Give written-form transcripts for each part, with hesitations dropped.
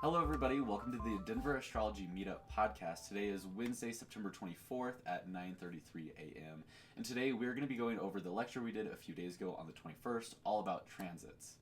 Hello everybody, welcome to the Denver Astrology Meetup podcast. Today is Wednesday, September 24th at 9:33 a.m. And today we're going to be going over the lecture we did a few days ago on the 21st, all about transits.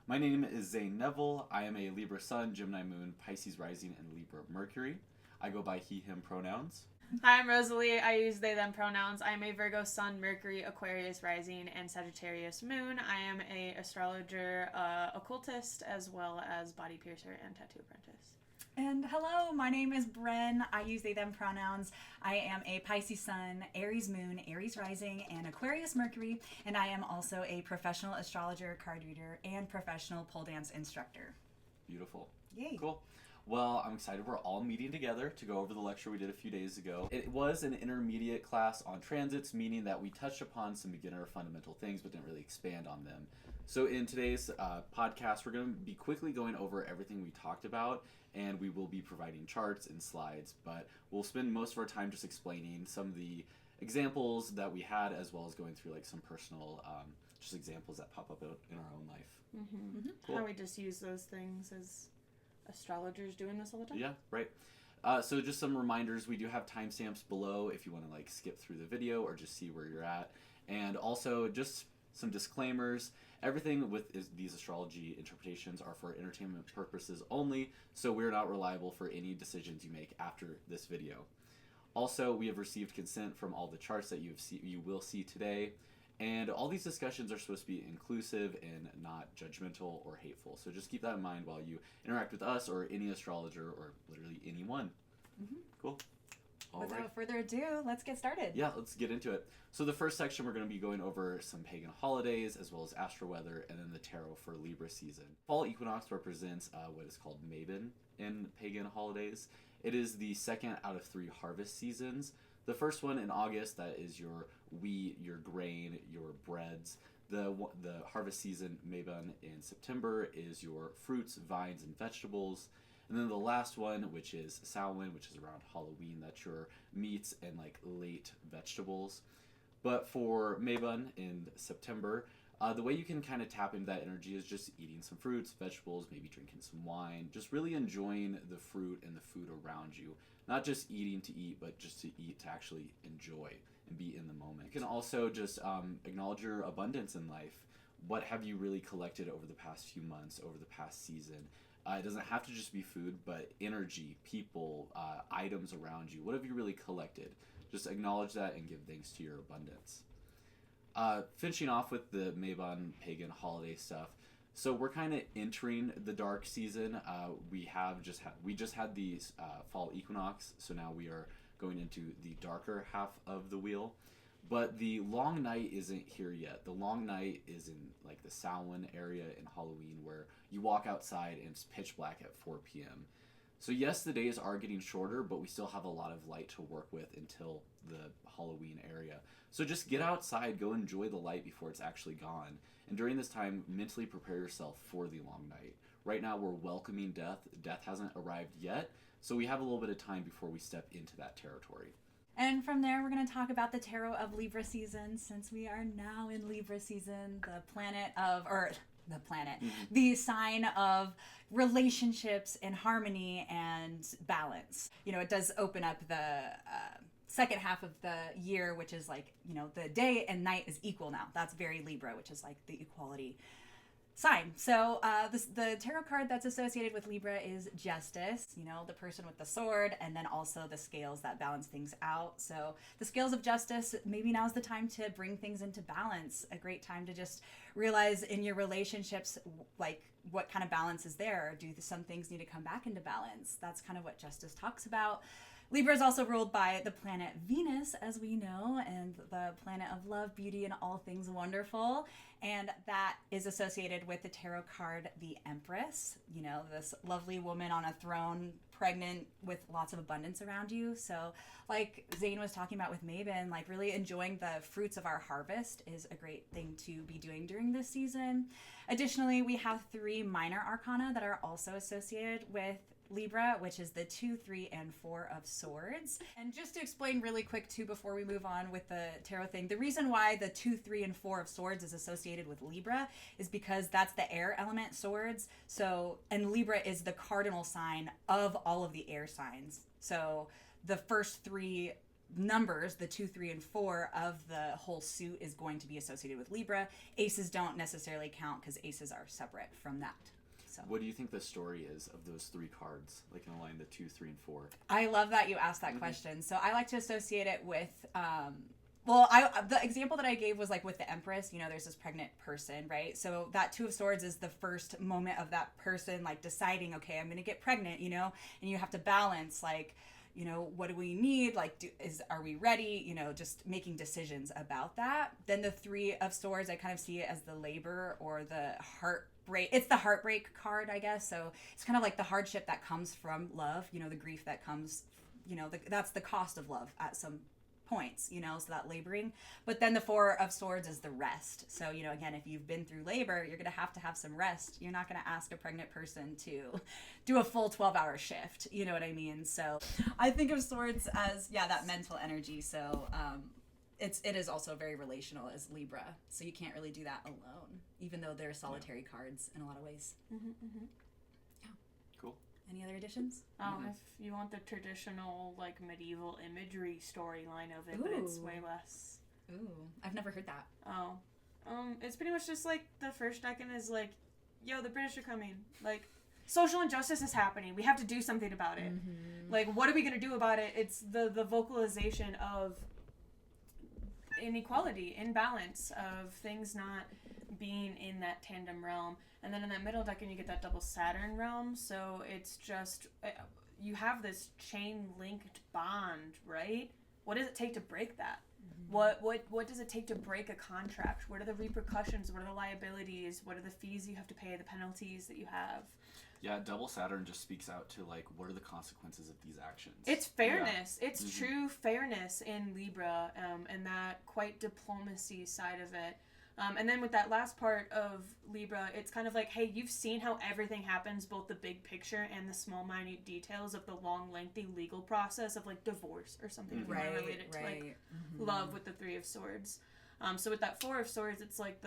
My name is Zane Neville. I am a Libra Sun, Gemini Moon, Pisces Rising, and Libra Mercury. I go by he, him pronouns. Hi, I'm Rosalie. I use they, them pronouns. I'm a Virgo Sun, Mercury, Aquarius Rising, and Sagittarius Moon. I am a astrologer, occultist, as well as body piercer and tattoo apprentice. And hello, my name is Bren. I use they, them pronouns. I am a Pisces Sun, Aries Moon, Aries Rising, and Aquarius Mercury. And I am also a professional astrologer, card reader, and professional pole dance instructor. Beautiful. Yay. Cool. Well, I'm excited we're all meeting together to go over the lecture we did a few days ago. It was an intermediate class on transits, meaning that we touched upon some beginner fundamental things but didn't really expand on them. So in today's podcast, we're going to be quickly going over everything we talked about, and we will be providing charts and slides, but we'll spend most of our time just explaining some of the examples that we had, as well as going through like some personal just examples that pop up in our own life. Mm-hmm. Mm-hmm. Cool. How we just use those things as astrologers doing this all the time. Yeah, right. So just some reminders, we do have timestamps below if you want to like skip through the video or just see where you're at. And also just some disclaimers. Everything with these astrology interpretations are for entertainment purposes only, so we're not reliable for any decisions you make after this video. Also, we have received consent from all the charts that you will see today. And all these discussions are supposed to be inclusive and not judgmental or hateful. So just keep that in mind while you interact with us or any astrologer or literally anyone. Mm-hmm. Cool. Without further ado, let's get started. Yeah, let's get into it. So the first section, we're going to be going over some pagan holidays, as well as Astro Weather, and then the tarot for Libra season. Fall equinox represents what is called Mabon in pagan holidays. It is the second out of 3 harvest seasons. The first one in August, that is your wheat, your grain, your breads. The harvest season, Mabon, in September is your fruits, vines, and vegetables. And then the last one, which is Samhain, which is around Halloween, that's your meats and like late vegetables. But for Mabon in September, the way you can kind of tap into that energy is just eating some fruits, vegetables, maybe drinking some wine, just really enjoying the fruit and the food around you. Not just eating to eat, but just to eat to actually enjoy and be in the moment. You can also just acknowledge your abundance in life. What have you really collected over the past few months, over the past season? It doesn't have to just be food, but energy, people, items around you. What have you really collected? Just acknowledge that and give thanks to your abundance. Finishing off with the Mabon pagan holiday stuff. So we're kind of entering the dark season. We just had the fall equinox, so now we are going into the darker half of the wheel. But the long night isn't here yet. The long night is in like the Samhain area in Halloween, where you walk outside and it's pitch black at 4 p.m. So yes, the days are getting shorter, but we still have a lot of light to work with until the Halloween area. So just get outside, go enjoy the light before it's actually gone. And during this time, mentally prepare yourself for the long night. Right now, we're welcoming death. Death hasn't arrived yet, so we have a little bit of time before we step into that territory. And from there, we're going to talk about the tarot of Libra season, since we are now in Libra season, the sign of relationships and harmony and balance. You know, it does open up the second half of the year, which is like, you know, the day and night is equal now. That's very Libra, which is like the equality sign. So the tarot card that's associated with Libra is Justice, you know, the person with the sword, and then also the scales that balance things out. So the scales of justice, maybe now's the time to bring things into balance. A great time to just realize in your relationships, like, what kind of balance is there? Do some things need to come back into balance? That's kind of what Justice talks about. Libra is also ruled by the planet Venus, as we know, and the planet of love, beauty, and all things wonderful. And that is associated with the tarot card, the Empress. You know, this lovely woman on a throne, pregnant with lots of abundance around you. So like Zane was talking about with Mabon, like really enjoying the fruits of our harvest is a great thing to be doing during this season. Additionally, we have 3 minor arcana that are also associated with Libra, which is the 2, 3, and 4 of swords. And just to explain really quick too, before we move on with the tarot thing, the reason why the 2, 3, and 4 of swords is associated associated with Libra is because that's the air element swords. So, and Libra is the cardinal sign of all of the air signs. So the first three numbers, the 2, 3, and 4 of the whole suit is going to be associated with Libra. Aces don't necessarily count because aces are separate from that. So What do you think the story is of those 3 cards, like in a line, the 2, 3, and 4? I love that you asked that question. So I like to associate it with, the example that I gave was like with the Empress, you know, there's this pregnant person, right? So that 2 of Swords is the first moment of that person like deciding, okay, I'm going to get pregnant, you know, and you have to balance like, you know, what do we need? Like, are we ready? You know, just making decisions about that. Then the 3 of Swords, I kind of see it as the labor or the heartbreak. It's the heartbreak card, I guess. So it's kind of like the hardship that comes from love, you know, the grief that comes, you know, that's the cost of love at some points, you know, so that laboring. But then the 4 of Swords is the rest. So, you know, again, if you've been through labor, you're going to have some rest. You're not going to ask a pregnant person to do a full 12-hour shift. You know what I mean? So I think of Swords as, that mental energy. So it is also very relational as Libra. So you can't really do that alone, even though they're solitary cards in a lot of ways. Cool. Any other additions? If you want the traditional, like, medieval imagery storyline of it, but it's way less. Ooh, I've never heard that. It's pretty much just, like, the first decan is, like, yo, the British are coming. Like, social injustice is happening. We have to do something about it. Like, what are we going to do about it? It's the vocalization of inequality, imbalance, of things not being in that tandem realm. And then in that middle decan, you get that double Saturn realm. So it's just, you have this chain-linked bond, right? What does it take to break that? What does it take to break a contract? What are the repercussions? What are the liabilities? What are the fees you have to pay? The penalties that you have? Yeah, double Saturn just speaks out to, like, what are the consequences of these actions? It's fairness. Yeah. It's true fairness in Libra, and that quite diplomacy side of it. And then with that last part of Libra, it's kind of like, hey, you've seen how everything happens, both the big picture and the small, minute details of the long, lengthy legal process of, like, divorce or something. If you want to relate it to, like, love with the 3 of Swords. So with that 4 of Swords, it's like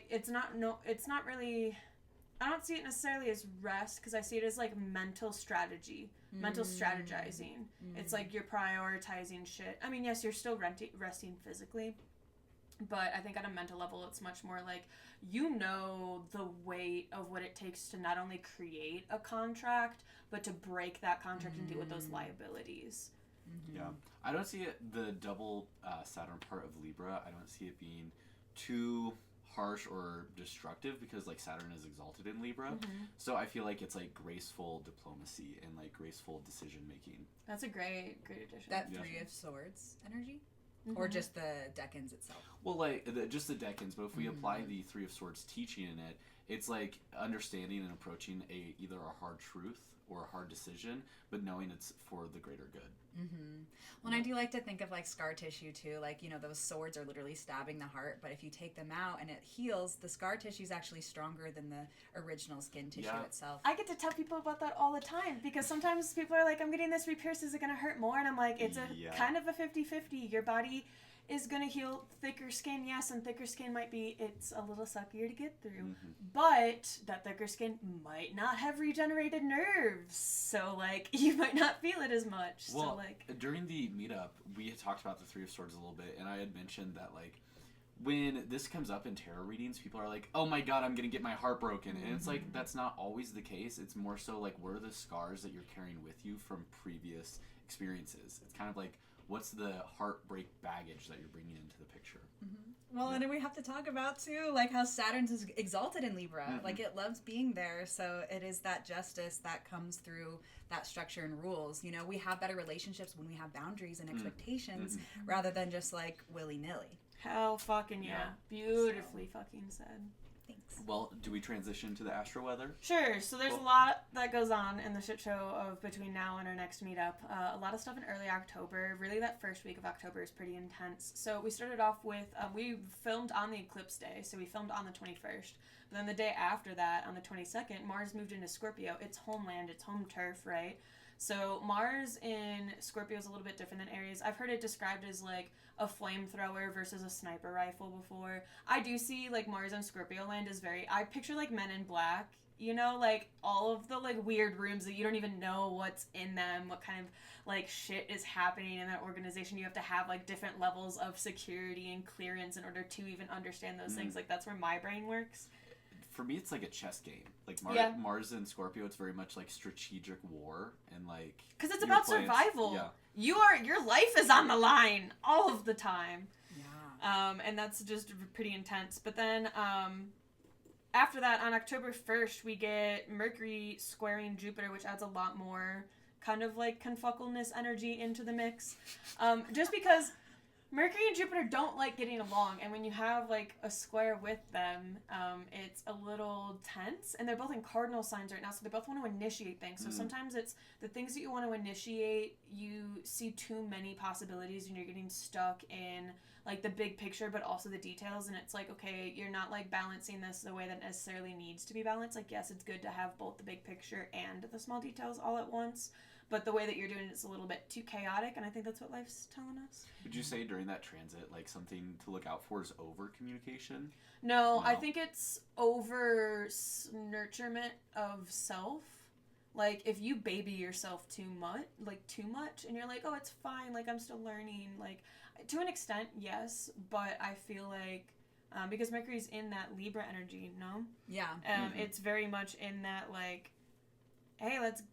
it's not really, I don't see it necessarily as rest, because I see it as, like, mental strategy, mental strategizing. It's like you're prioritizing shit. I mean, yes, you're still resting physically, but I think on a mental level, it's much more like, you know, the weight of what it takes to not only create a contract, but to break that contract and deal with those liabilities. Yeah. I don't see it, the double Saturn part of Libra, I don't see it being too harsh or destructive, because, like, Saturn is exalted in Libra. So I feel like it's, like, graceful diplomacy and, like, graceful decision making. That's a great addition. That 3 of Swords energy? Or just the decans itself? Well, like, just the decans, but if we apply the 3 of Swords teaching in it, it's like understanding and approaching either a hard truth or a hard decision, but knowing it's for the greater good. Well, and I do like to think of, like, scar tissue too. Like, you know, those swords are literally stabbing the heart, but if you take them out and it heals, the scar tissue is actually stronger than the original skin tissue itself. I get to tell people about that all the time, because sometimes people are like, I'm getting this re-pierced, is it going to hurt more? And I'm like, it's a kind of a 50-50. Your body is going to heal thicker skin, yes, and thicker skin might be, it's a little suckier to get through. But that thicker skin might not have regenerated nerves, so, like, you might not feel it as much. Well, so, like, during the meetup, we had talked about the 3 of Swords a little bit, and I had mentioned that, like, when this comes up in tarot readings, people are like, oh my god, I'm going to get my heart broken. And it's like, that's not always the case. It's more so, like, what are the scars that you're carrying with you from previous experiences? It's kind of like, what's the heartbreak baggage that you're bringing into the picture? Well, and then we have to talk about, too, like, how Saturn's is exalted in Libra. Like, it loves being there, so it is that justice that comes through that structure and rules. You know, we have better relationships when we have boundaries and expectations rather than just, like, willy-nilly. Hell fucking yeah. Beautifully fucking said. Thanks. Well, do we transition to the Astro Weather? Sure. So there's a lot that goes on in the shit show of between now and our next meetup. A lot of stuff in early October. Really, that first week of October is pretty intense. So we started off with, we filmed on the eclipse day. So we filmed on the 21st. Then the day after that, on the 22nd, Mars moved into Scorpio. It's homeland, it's home turf, right? So Mars in Scorpio is a little bit different than Aries. I've heard it described as like a flamethrower versus a sniper rifle before. I do see like Mars in Scorpio land is I picture like Men in Black, you know, like all of the like weird rooms that you don't even know what's in them, what kind of like shit is happening in that organization. You have to have like different levels of security and clearance in order to even understand those things. Like that's where my brain works. For me, it's like a chess game. Like Mars and Scorpio, it's very much like strategic war and like because it's about survival. Your life is on the line all of the time. Yeah. And that's just pretty intense. But then after that, on October 1st, we get Mercury squaring Jupiter, which adds a lot more kind of like confuckleness energy into the mix. Just because Mercury and Jupiter don't like getting along, and when you have like a square with them, it's a little tense, and they're both in cardinal signs right now, so they both want to initiate things. So sometimes it's the things that you want to initiate, you see too many possibilities, and you're getting stuck in like the big picture, but also the details, and it's like, okay, you're not like balancing this the way that necessarily needs to be balanced. Like, yes, it's good to have both the big picture and the small details all at once, but the way that you're doing it's a little bit too chaotic, and I think that's what life's telling us. Would you say during that transit, like something to look out for is over communication? No, I think it's over nurturement of self. Like, if you baby yourself too much, and you're like, oh, it's fine, like, I'm still learning, like, to an extent, yes, but I feel like, because Mercury's in that Libra energy, no? Yeah. It's very much in that, like, hey, let's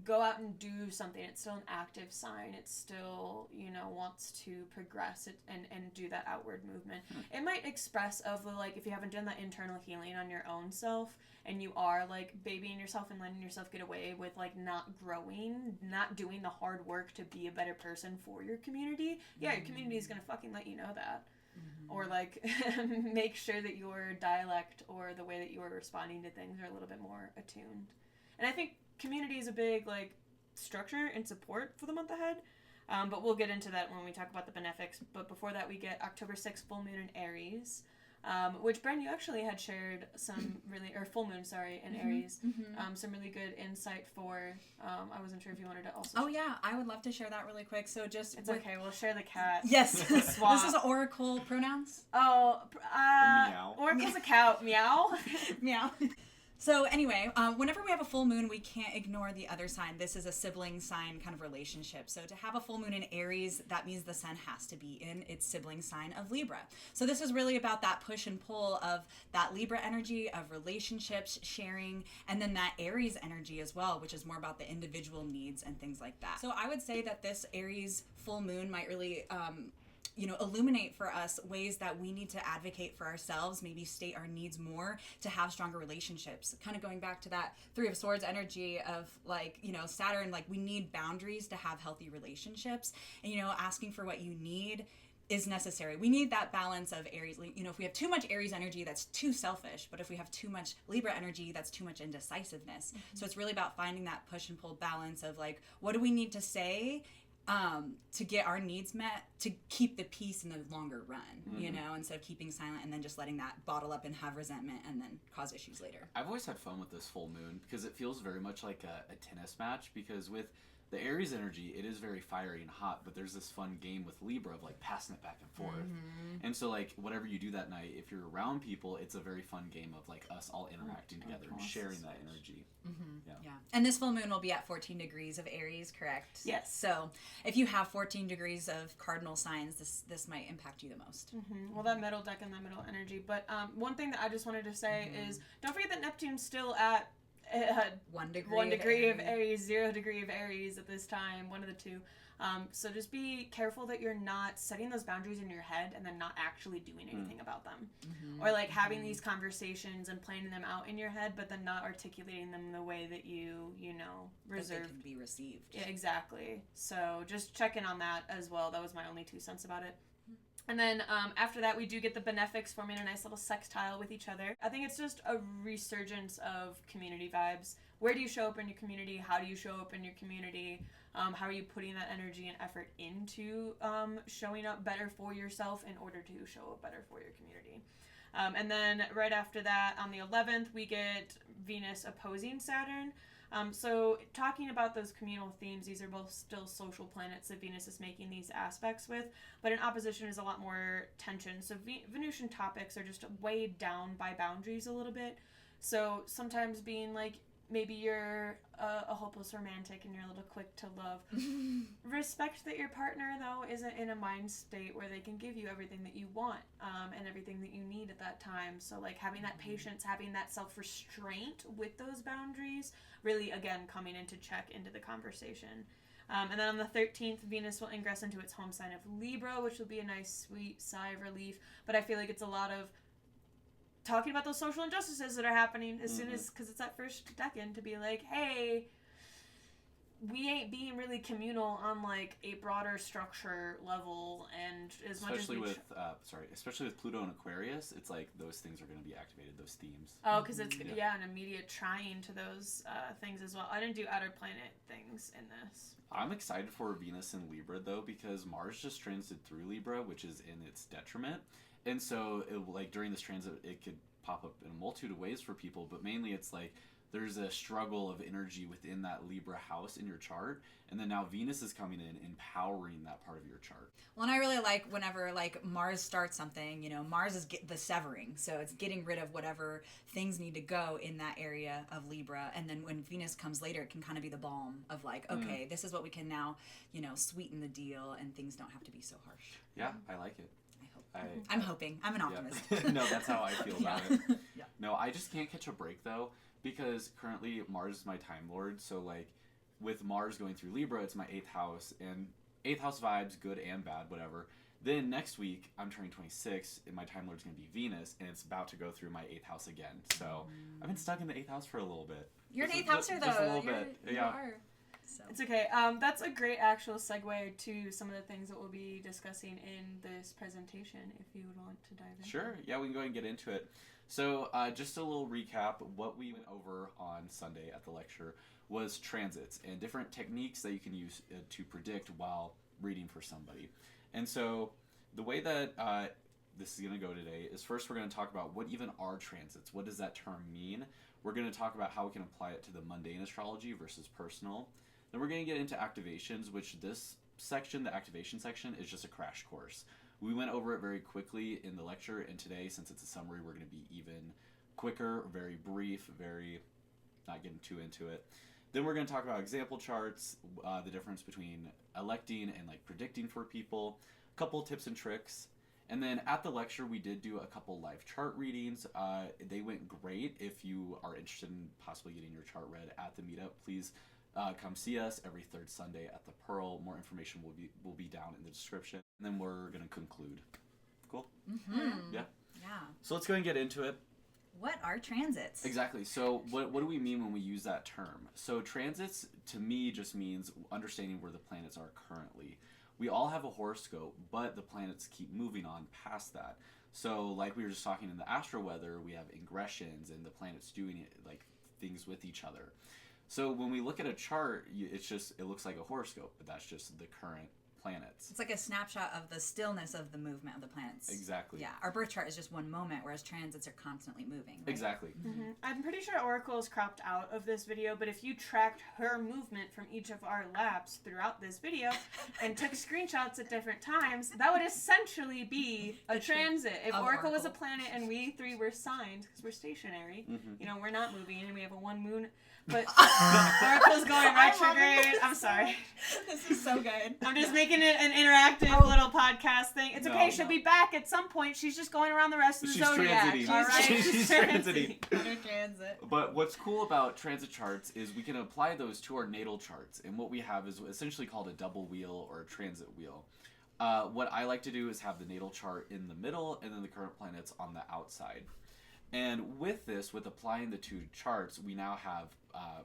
go out and do something. It's still an active sign. It still, wants to progress it and do that outward movement. It might express of, like, if you haven't done that internal healing on your own self, and you are, like, babying yourself and letting yourself get away with, like, not growing, not doing the hard work to be a better person for your community, your community is going to fucking let you know that. Or, like, make sure that your dialect or the way that you are responding to things are a little bit more attuned. And I think community is a big, like, structure and support for the month ahead. But we'll get into that when we talk about the benefics. But before that, we get October 6th, full moon in Aries. Which, Bren, you actually had shared some full moon, in Aries. Some really good insight for, I wasn't sure if you wanted to also. Oh, yeah, I would love to share that really quick. So just. It's okay, we'll share the cat. Yes. This is oracle pronouns. Oh, meow. Oracle's a cow. Meow. Meow. So anyway, whenever we have a full moon, we can't ignore the other sign. This is a sibling sign kind of relationship. So to have a full moon in Aries, that means the sun has to be in its sibling sign of Libra. So this is really about that push and pull of that Libra energy of relationships, sharing, and then that Aries energy as well, which is more about the individual needs and things like that. So I would say that this Aries full moon might really illuminate for us ways that we need to advocate for ourselves, maybe state our needs more to have stronger relationships. Kind of going back to that Three of Swords energy of, like, Saturn, like, we need boundaries to have healthy relationships. And, asking for what you need is necessary. We need that balance of Aries. If we have too much Aries energy, that's too selfish. But if we have too much Libra energy, that's too much indecisiveness. So it's really about finding that push and pull balance of, like, what do we need to say to get our needs met, to keep the peace in the longer run, instead of keeping silent and then just letting that bottle up and have resentment and then cause issues later. I've always had fun with this full moon because it feels very much like a tennis match, because with the Aries energy, it is very fiery and hot, but there's this fun game with Libra of, like, passing it back and forth. And so, like, whatever you do that night, if you're around people, it's a very fun game of, like, us all interacting together and sharing that energy. Yeah. And this full moon will be at 14 degrees of Aries, correct? Yes. So if you have 14 degrees of cardinal signs, this might impact you the most. Well, that middle deck and that middle energy. But one thing that I just wanted to say is, don't forget that Neptune's still at 1 degree of Aries, 0 degree of Aries at this time, one of the two. So just be careful that you're not setting those boundaries in your head and then not actually doing anything about them. Or, like, having these conversations and planning them out in your head, but then not articulating them in the way that you reserve. That they can be received. Yeah, exactly. So just check in on that as well. That was my only 2 cents about it. And then after that, we do get the benefics forming a nice little sextile with each other. I think it's just a resurgence of community vibes. Where do you show up in your community? How do you show up in your community? How are you putting that energy and effort into showing up better for yourself in order to show up better for your community? And then right after that, on the 11th, we get Venus opposing Saturn. So talking about those communal themes, these are both still social planets that Venus is making these aspects with, but in opposition is a lot more tension. So Venusian topics are just weighed down by boundaries a little bit. So sometimes being like, maybe you're a hopeless romantic and you're a little quick to love. Respect that your partner, though, isn't in a mind state where they can give you everything that you want and everything that you need at that time. So, like, having that patience, having that self-restraint with those boundaries, really, again, coming into check into the conversation. And then on the 13th, Venus will ingress into its home sign of Libra, which will be a nice, sweet sigh of relief. But I feel like it's a lot of talking about those social injustices that are happening as soon as, because it's that first decan to be like, hey, we ain't being really communal on like a broader structure level, and as much as especially with Pluto and Aquarius, it's like those things are going to be activated, those themes. Oh, because it's an immediate trying to those things as well. I didn't do outer planet things in this. I'm excited for Venus in Libra though, because Mars just transited through Libra, which is in its detriment. And so, during this transit, it could pop up in a multitude of ways for people, but mainly it's like there's a struggle of energy within that Libra house in your chart, and then now Venus is coming in, empowering that part of your chart. Well, and I really like whenever, like, Mars starts something, Mars is the severing, so it's getting rid of whatever things need to go in that area of Libra, and then when Venus comes later, it can kind of be the balm of, like, okay, this is what we can now, sweeten the deal, and things don't have to be so harsh. Yeah, I like it. I'm hoping. I'm an optimist. No, that's how I feel about it. Yeah. No, I just can't catch a break, though, because currently Mars is my Time Lord, so, like, with Mars going through Libra, it's my 8th house, and 8th house vibes, good and bad, whatever. Then next week, I'm turning 26, and my Time Lord's going to be Venus, and it's about to go through my 8th house again. So I've been stuck in the 8th house for a little bit. You're an 8th houser, though. Just a little bit. You are. So. It's okay. That's a great actual segue to some of the things that we'll be discussing in this presentation, if you would want to dive in. Sure. Yeah, we can go ahead and get into it. So just a little recap. What we went over on Sunday at the lecture was transits and different techniques that you can use to predict while reading for somebody. And so the way that this is going to go today is first we're going to talk about what even are transits. What does that term mean? We're going to talk about how we can apply it to the mundane astrology versus personal. Then we're going to get into activations, which this section, the activation section, is just a crash course. We went over it very quickly in the lecture, and today, since it's a summary, we're going to be even quicker, very brief, very not getting too into it. Then we're going to talk about example charts, the difference between electing and like predicting for people, a couple tips and tricks. And then at the lecture, we did do a couple live chart readings. They went great. If you are interested in possibly getting your chart read at the meetup, please come see us every third Sunday at the Pearl. More information will be down in the description. And then we're going to conclude. Cool? Mm-hmm. Yeah? Yeah. So let's go and get into it. What are transits? Exactly. So what do we mean when we use that term? So transits, to me, just means understanding where the planets are currently. We all have a horoscope, but the planets keep moving on past that. So like we were just talking in the Astro Weather, we have ingressions and the planets doing it, like things with each other. So when we look at a chart, it looks like a horoscope, but that's just the current planets. It's like a snapshot of the stillness of the movement of the planets. Exactly. Yeah, our birth chart is just one moment, whereas transits are constantly moving. Right? Exactly. Mm-hmm. I'm pretty sure Oracle is cropped out of this video, but if you tracked her movement from each of our laps throughout this video and took screenshots at different times, that would essentially be a transit. If Oracle was a planet and we three were signs, because we're stationary, we're not moving, and we have a one moon, but Oracle's going retrograde. I'm sorry. This is so good. I'm just making it an interactive little podcast thing. It's okay. She'll be back at some point. She's just going around the rest of the zodiac. Transiting. All right? She's transiting. Transit. But what's cool about transit charts is we can apply those to our natal charts. And what we have is essentially called a double wheel or a transit wheel. What I like to do is have the natal chart in the middle and then the current planets on the outside. And with this, with applying the two charts, we now have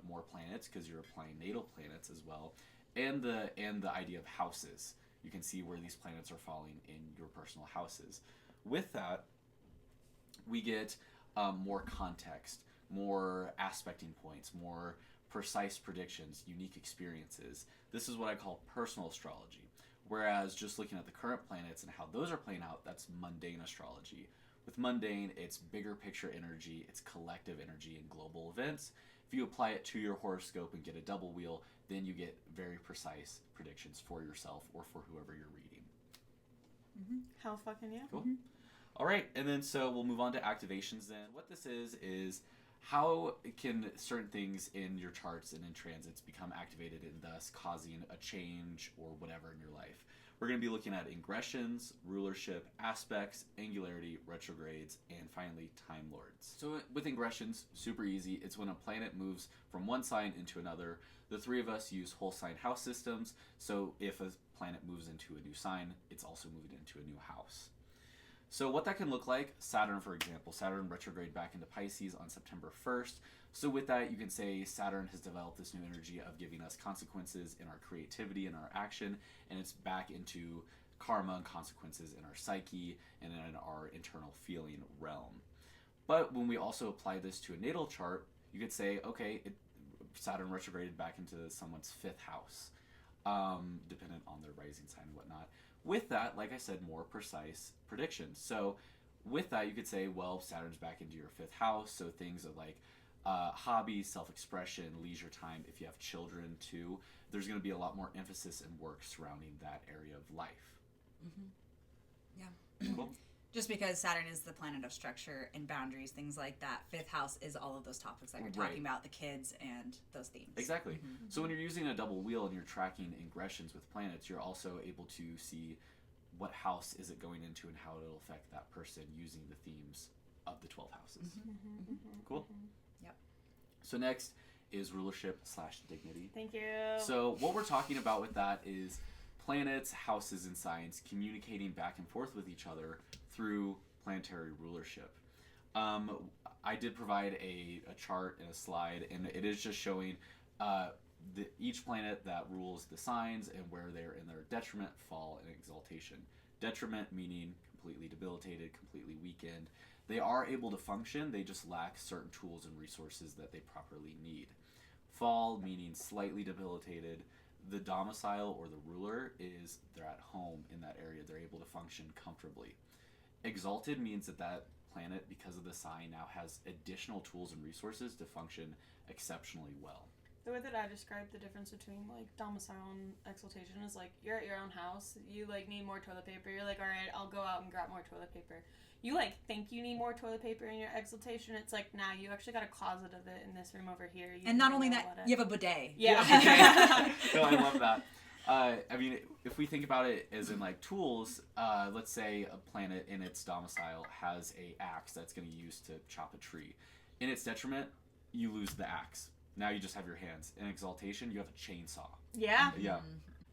more planets because you're applying natal planets as well, and the idea of houses. You can see where these planets are falling in your personal houses. With that, we get more context, more aspecting points, more precise predictions, unique experiences. This is what I call personal astrology. Whereas just looking at the current planets and how those are playing out, that's mundane astrology. With mundane, it's bigger picture energy, it's collective energy and global events. If you apply it to your horoscope and get a double wheel, then you get very precise predictions for yourself or for whoever you're reading. Mm-hmm. How fucking yeah. Cool. Mm-hmm. All right, and then so we'll move on to activations then. What this is how can certain things in your charts and in transits become activated and thus causing a change or whatever in your life. We're going to be looking at ingressions, rulership, aspects, angularity, retrogrades, and finally time lords. So with ingressions, super easy. It's when a planet moves from one sign into another. The three of us use whole sign house systems, so if a planet moves into a new sign, it's also moving into a new house. So what that can look like, Saturn, for example. Saturn retrograde back into Pisces on September 1st. So with that, you can say Saturn has developed this new energy of giving us consequences in our creativity and our action, and it's back into karma and consequences in our psyche and in our internal feeling realm. But when we also apply this to a natal chart, you could say, okay, Saturn retrograded back into someone's 5th house, dependent on their rising sign and whatnot. With that, like I said, more precise predictions. So with that, you could say, well, Saturn's back into your 5th house, so things are like hobbies, self-expression, leisure time. If you have children too, there's going to be a lot more emphasis and work surrounding that area of life. Mm-hmm. Yeah. Cool. Just because Saturn is the planet of structure and boundaries, things like that. 5th house is all of those topics that we're talking about, the kids and those themes. Exactly. Mm-hmm. So when you're using a double wheel and you're tracking ingressions with planets, you're also able to see what house is it going into and how it'll affect that person using the themes of the 12 houses. Mm-hmm. Mm-hmm. Cool? Mm-hmm. Yep. So next is rulership / dignity. Thank you. So what we're talking about with that is planets, houses, and signs communicating back and forth with each other through planetary rulership. I did provide a chart and a slide, and it is just showing each planet that rules the signs and where they're in their detriment, fall, and exaltation. Detriment meaning completely debilitated, completely weakened. They are able to function, they just lack certain tools and resources that they properly need. Fall meaning slightly debilitated. The domicile or the ruler is they're at home in that area, they're able to function comfortably. Exalted means that planet, because of the sign, now has additional tools and resources to function exceptionally well. The way that I describe the difference between like domicile and exaltation is like you're at your own house, you like need more toilet paper, you're like, all right, I'll go out and grab more toilet paper. You like think you need more toilet paper in your exaltation, it's like, nah, you actually got a closet of it in this room over here. And not only that, you have a bidet. Yeah. No, I love that. I mean, if we think about it as in like tools, let's say a planet in its domicile has a axe that's going to be used to chop a tree. In its detriment, you lose the axe. Now you just have your hands. In exaltation, you have a chainsaw. Yeah. Yeah.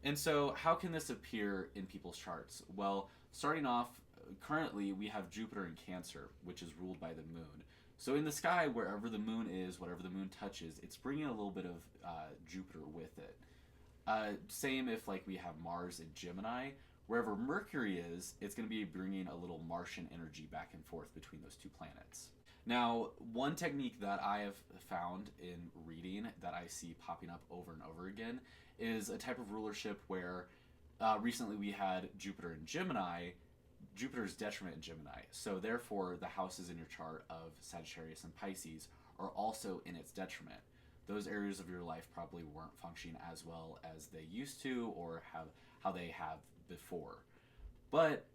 And so how can this appear in people's charts? Well, starting off, currently we have Jupiter in Cancer, which is ruled by the moon. So in the sky, wherever the moon is, whatever the moon touches, it's bringing a little bit of Jupiter with it. Same if like we have Mars in Gemini, wherever Mercury is, it's going to be bringing a little Martian energy back and forth between those two planets. Now, one technique that I have found in reading that I see popping up over and over again is a type of rulership where recently we had Jupiter in Gemini, Jupiter's detriment in Gemini. So therefore, the houses in your chart of Sagittarius and Pisces are also in its detriment. Those areas of your life probably weren't functioning as well as they used to or how they have before. But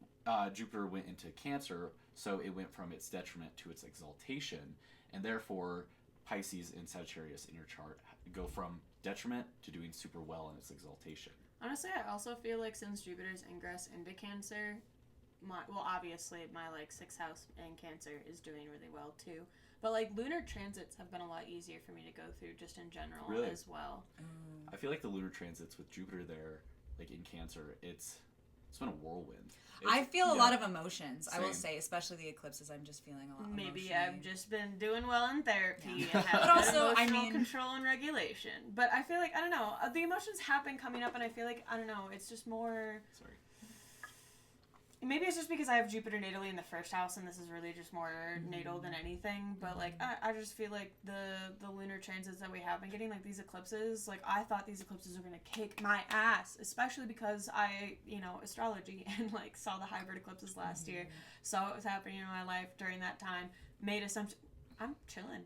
Jupiter went into Cancer, so it went from its detriment to its exaltation, and therefore Pisces and Sagittarius in your chart go from detriment to doing super well in its exaltation. Honestly, I also feel like since Jupiter's ingress into Cancer, obviously my like 6th house in Cancer is doing really well too. But like lunar transits have been a lot easier for me to go through just in general as well. I feel like the lunar transits with Jupiter there, like in Cancer, it's been a whirlwind. I feel a lot of emotions. Same. I will say, especially the eclipses. I'm just feeling a lot. Maybe I've just been doing well in therapy Yeah. and have But also, emotional control and regulation. But I feel like I don't know. The emotions have been coming up, and I feel like I don't know. It's just more. Sorry. maybe it's just because I have Jupiter natally in the first house, and this is really just more natal than anything. But like, I just feel like the lunar transits that we have been getting, like these eclipses, like I thought these eclipses were gonna kick my ass, especially because I, astrology and like saw the hybrid eclipses last year, saw what was happening in my life during that time, made assumptions. I'm chilling.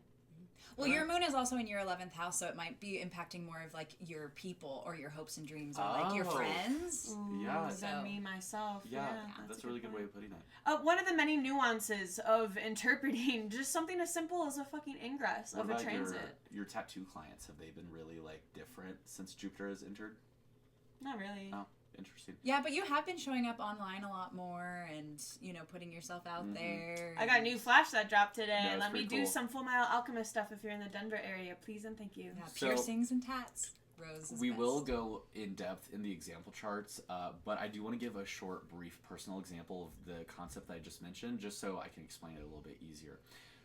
Well, your moon is also in your 11th house, so it might be impacting more of like your people or your hopes and dreams or like your friends. Yeah. Than me myself. Yeah, that's a really good way of putting it. One of the many nuances of interpreting just something as simple as a fucking ingress of a transit. Your tattoo clients, have they been really like different since Jupiter has entered? Not really. Oh, interesting. Yeah, but you have been showing up online a lot more and, putting yourself out there. I got a new flash that dropped today. No, Let me do some Full Metal Alchemist stuff if you're in the Denver area. Please and thank you. Yeah, So, piercings and tats. Rose is we best. will go in depth in the example charts, but I do want to give a short, brief personal example of the concept that I just mentioned, just so I can explain it a little bit easier.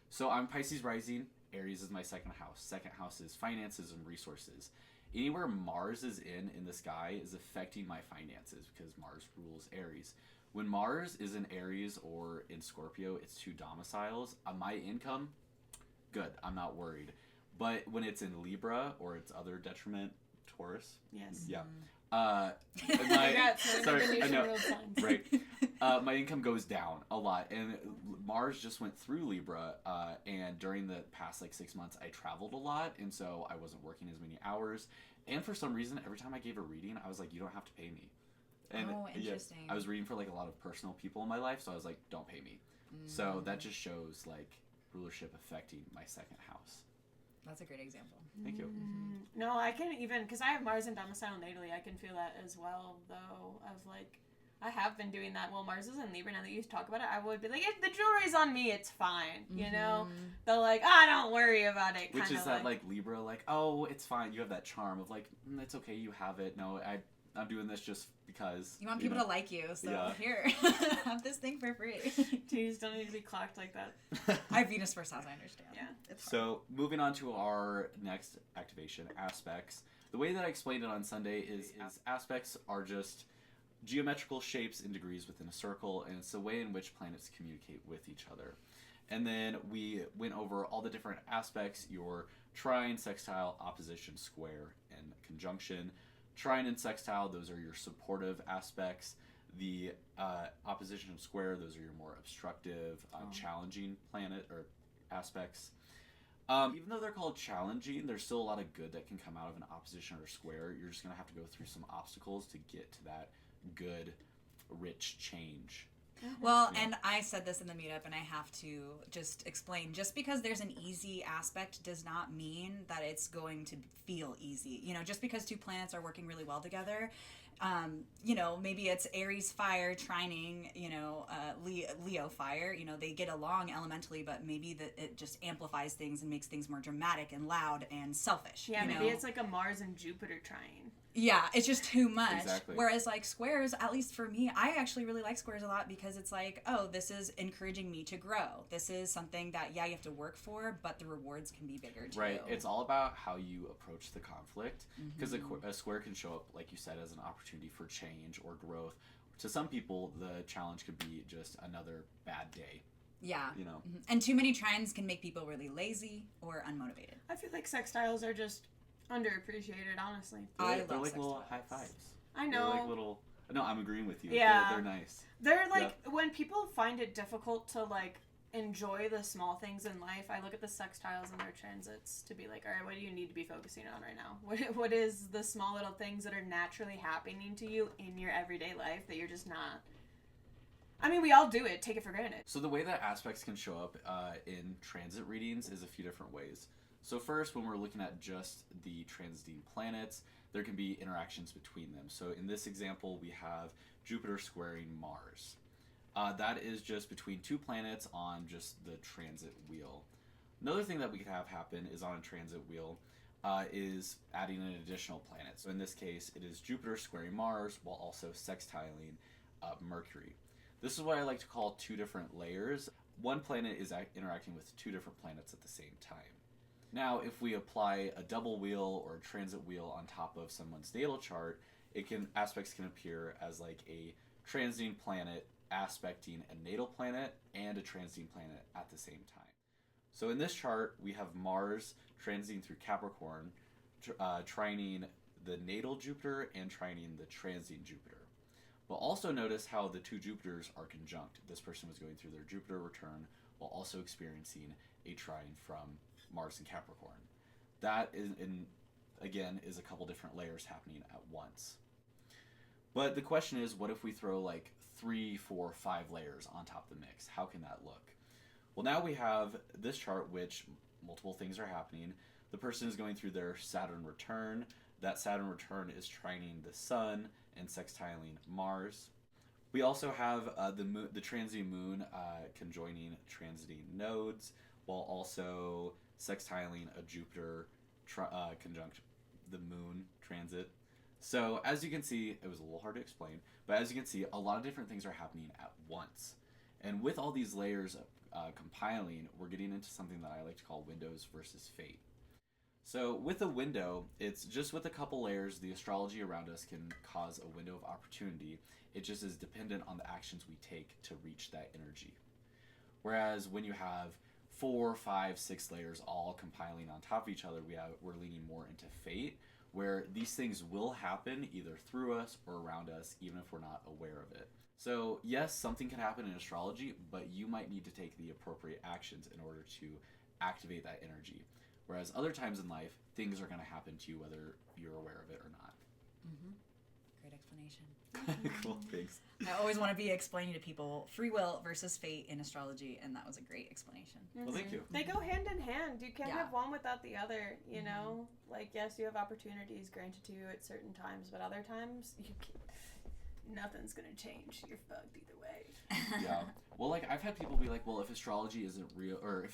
So I'm Pisces rising. Aries is my second house. Second house is finances and resources. Anywhere Mars is in the sky is affecting my finances because Mars rules Aries. When Mars is in Aries or in Scorpio, it's two domiciles. My income, good. I'm not worried. But when it's in Libra or its other detriment, Taurus. Yes. Yeah. Sorry, I know. Right. My income goes down a lot, and Mars just went through Libra, and during the past 6 months I traveled a lot, and so I wasn't working as many hours, and for some reason every time I gave a reading I was like, you don't have to pay me. And interesting. I was reading for a lot of personal people in my life, so I was like, don't pay me. So that just shows rulership affecting my second house. That's a great example. Thank you. No, I can even, because I have Mars in domicile natally, I can feel that as well, though, of I have been doing that. Well, Mars is in Libra now that you talk about it. I would be like, if the jewelry's on me, it's fine, They're like, don't worry about it. Which is that Libra, oh, it's fine. You have that charm of it's okay, you have it. No, I'm doing this just because. You want people to like you, so here, have this thing for free. Jeez, don't need to be clocked like that. I have Venus first house, I understand. Yeah. So, moving on to our next activation, aspects. The way that I explained it on Sunday is aspects are just geometrical shapes in degrees within a circle, and it's the way in which planets communicate with each other. And then we went over all the different aspects, your trine, sextile, opposition, square, and conjunction. Trine and sextile, those are your supportive aspects. The opposition and square, those are your more obstructive, challenging planet or aspects. Even though they're called challenging, there's still a lot of good that can come out of an opposition or square. You're just going to have to go through some obstacles to get to that good, rich change. Well, and I said this in the meetup, and I have to just explain, just because there's an easy aspect does not mean that it's going to feel easy. Just because two planets are working really well together, maybe it's Aries fire trining, Leo fire, they get along elementally, but maybe it just amplifies things and makes things more dramatic and loud and selfish. Yeah, maybe it's a Mars and Jupiter trying. Yeah, it's just too much. Exactly. Whereas squares, at least for me, I actually really like squares a lot because it's this is encouraging me to grow. This is something that, you have to work for, but the rewards can be bigger too. Right. It's all about how you approach the conflict, because a square can show up, like you said, as an opportunity for change or growth. To some people, the challenge could be just another bad day. Yeah. And too many trines can make people really lazy or unmotivated. I feel like sextiles are just underappreciated, honestly. They're like little high fives. I know. They're like little. No, I'm agreeing with you. Yeah. They're nice. They're when people find it difficult to enjoy the small things in life, I look at the sextiles and their transits to be all right, what do you need to be focusing on right now? What is the small little things that are naturally happening to you in your everyday life that you're just not? I mean, we all do it. Take it for granted. So the way that aspects can show up in transit readings is a few different ways. So first, when we're looking at just the transiting planets, there can be interactions between them. So in this example, we have Jupiter squaring Mars. That is just between two planets on just the transit wheel. Another thing that we could have happen is on a transit wheel is adding an additional planet. So in this case, it is Jupiter squaring Mars while also sextiling Mercury. This is what I like to call two different layers. One planet is interacting with two different planets at the same time. Now, if we apply a double wheel or a transit wheel on top of someone's natal chart, aspects can appear as a transiting planet aspecting a natal planet and a transiting planet at the same time. So in this chart, we have Mars transiting through Capricorn, trining the natal Jupiter and trining the transiting Jupiter. But also notice how the two Jupiters are conjunct. This person was going through their Jupiter return while also experiencing a trine from Mars and Capricorn. That is a couple different layers happening at once. But the question is, what if we throw like 3, 4, 5 layers on top of the mix? How can that look? Well, now we have this chart, which multiple things are happening. The person is going through their Saturn return. That Saturn return is trining the Sun and sextiling Mars. We also have the transiting moon conjoining transiting nodes, while also sextiling a Jupiter conjunct the moon transit. So as you can see, it was a little hard to explain, but as you can see, a lot of different things are happening at once. And with all these layers compiling, we're getting into something that I like to call windows versus fate. So with a window, it's just with a couple layers, the astrology around us can cause a window of opportunity. It just is dependent on the actions we take to reach that energy. Whereas when you have 4, 5, 6 layers all compiling on top of each other, we're leaning more into fate, where these things will happen either through us or around us, even if we're not aware of it. So yes, something can happen in astrology, but you might need to take the appropriate actions in order to activate that energy. Whereas other times in life, things are going to happen to you whether you're aware of it or not. Mm-hmm. Great explanation. Cool, thanks. I always want to be explaining to people free will versus fate in astrology, and that was a great explanation. Well, thank you. They go hand in hand. You can't Yeah. have one without the other, you know? Like, yes, you have opportunities granted to you at certain times, but other times, nothing's going to change. You're fucked either way. Yeah. Well, like, I've had people be like, well, if astrology isn't real, or